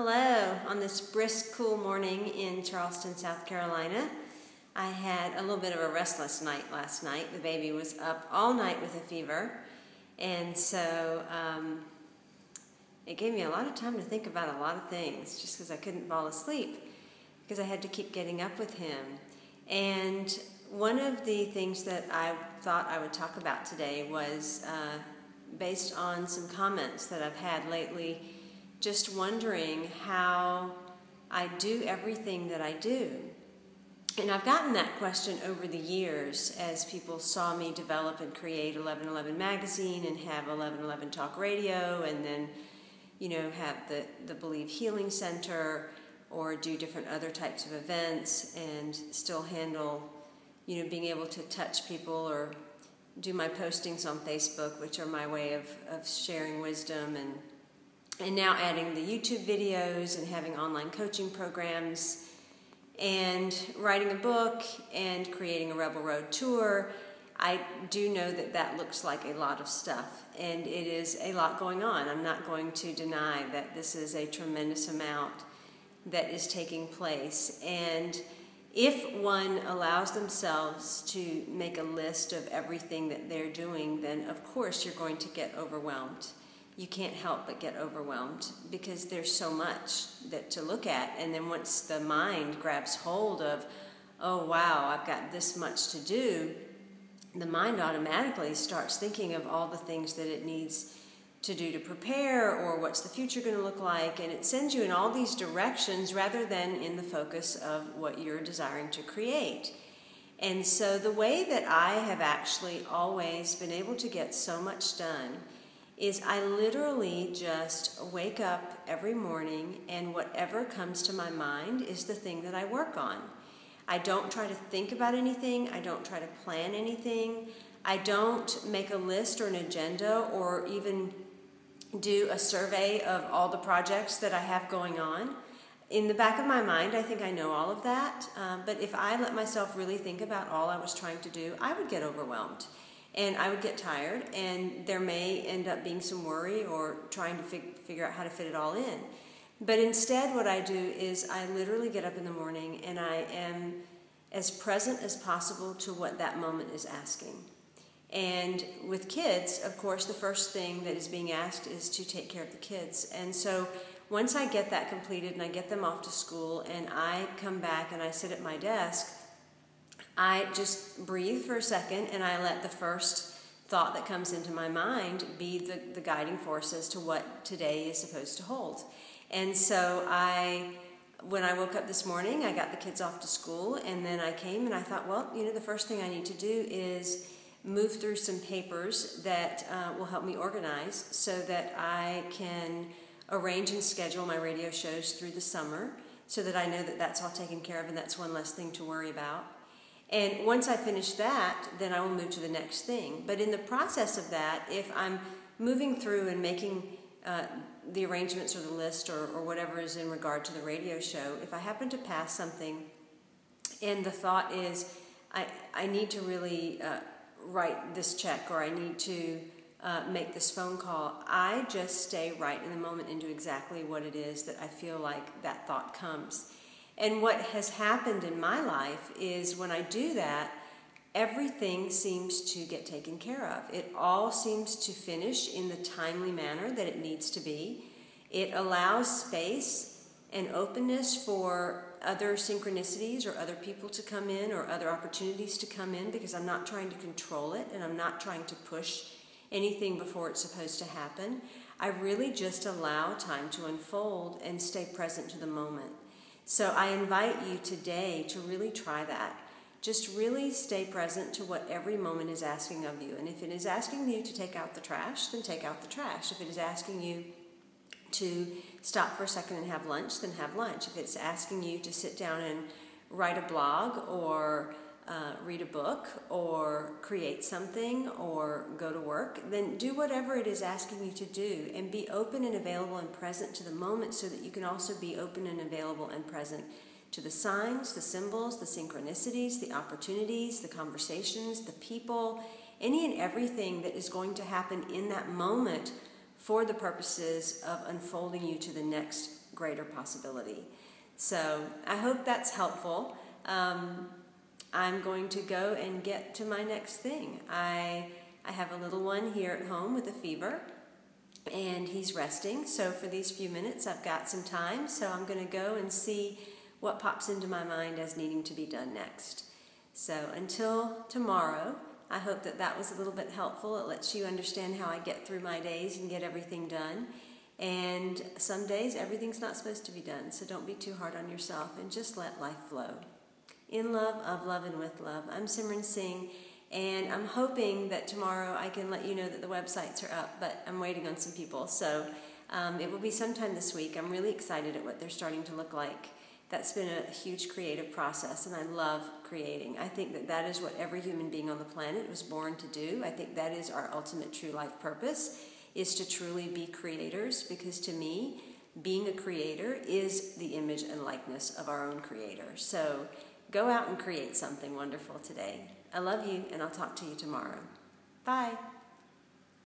Hello, on this brisk, cool morning in Charleston, South Carolina. I had a little bit of a restless night last night. The baby was up all night with a fever, and so it gave me a lot of time to think about a lot of things just because I couldn't fall asleep because I had to keep getting up with him. And one of the things that I thought I would talk about today was based on some comments that I've had lately, just wondering how I do everything that I do. And I've gotten that question over the years as people saw me develop and create 1111 magazine and have 1111 talk radio, and then, have the Believe Healing Center, or do different other types of events and still handle, being able to touch people or do my postings on Facebook, which are my way of sharing wisdom, and now adding the YouTube videos and having online coaching programs and writing a book and creating a Rebel Road tour. I do know that that looks like a lot of stuff, and it is a lot going on. I'm not going to deny that this is a tremendous amount that is taking place. And if one allows themselves to make a list of everything that they're doing, then of course you're going to get overwhelmed. You can't help but get overwhelmed because there's so much to look at. And then once the mind grabs hold of, oh wow, I've got this much to do, the mind automatically starts thinking of all the things that it needs to do to prepare, or what's the future going to look like, and it sends you in all these directions rather than in the focus of what you're desiring to create. And so the way that I have actually always been able to get so much done is I literally just wake up every morning, and whatever comes to my mind is the thing that I work on. I don't try to think about anything. I don't try to plan anything. I don't make a list or an agenda or even do a survey of all the projects that I have going on. In the back of my mind, I think I know all of that, but if I let myself really think about all I was trying to do, I would get overwhelmed. And I would get tired, and there may end up being some worry or trying to figure out how to fit it all in. But instead, what I do is I literally get up in the morning and I am as present as possible to what that moment is asking. And with kids, of course, the first thing that is being asked is to take care of the kids. And so once I get that completed and I get them off to school and I come back and I sit at my desk, I just breathe for a second and I let the first thought that comes into my mind be the guiding force as to what today is supposed to hold. And so when I woke up this morning, I got the kids off to school, and then I came and I thought, well, the first thing I need to do is move through some papers that will help me organize so that I can arrange and schedule my radio shows through the summer so that I know that that's all taken care of and that's one less thing to worry about. And once I finish that, then I will move to the next thing. But in the process of that, if I'm moving through and making the arrangements or the list or whatever is in regard to the radio show, if I happen to pass something and the thought is, I need to really write this check, or I need to make this phone call, I just stay right in the moment and do exactly what it is that I feel like that thought comes. And what has happened in my life is when I do that, everything seems to get taken care of. It all seems to finish in the timely manner that it needs to be. It allows space and openness for other synchronicities or other people to come in or other opportunities to come in, because I'm not trying to control it and I'm not trying to push anything before it's supposed to happen. I really just allow time to unfold and stay present to the moment. So I invite you today to really try that. Just really stay present to what every moment is asking of you. And if it is asking you to take out the trash, then take out the trash. If it is asking you to stop for a second and have lunch, then have lunch. If it's asking you to sit down and write a blog or read a book or create something or go to work, then do whatever it is asking you to do, and be open and available and present to the moment so that you can also be open and available and present to the signs, the symbols, the synchronicities, the opportunities, the conversations, the people, any and everything that is going to happen in that moment for the purposes of unfolding you to the next greater possibility. So I hope that's helpful. I'm going to go and get to my next thing. I have a little one here at home with a fever, and he's resting. So for these few minutes, I've got some time. So I'm going to go and see what pops into my mind as needing to be done next. So until tomorrow, I hope that that was a little bit helpful. It lets you understand how I get through my days and get everything done. And some days, everything's not supposed to be done. So don't be too hard on yourself and just let life flow. In love, of love, and with love. I'm Simran Singh, and I'm hoping that tomorrow I can let you know that the websites are up, but I'm waiting on some people. So it will be sometime this week. I'm really excited at what they're starting to look like. That's been a huge creative process, and I love creating. I think that that is what every human being on the planet was born to do. I think that is our ultimate true life purpose, is to truly be creators, because to me, being a creator is the image and likeness of our own creator. So go out and create something wonderful today. I love you, and I'll talk to you tomorrow. Bye.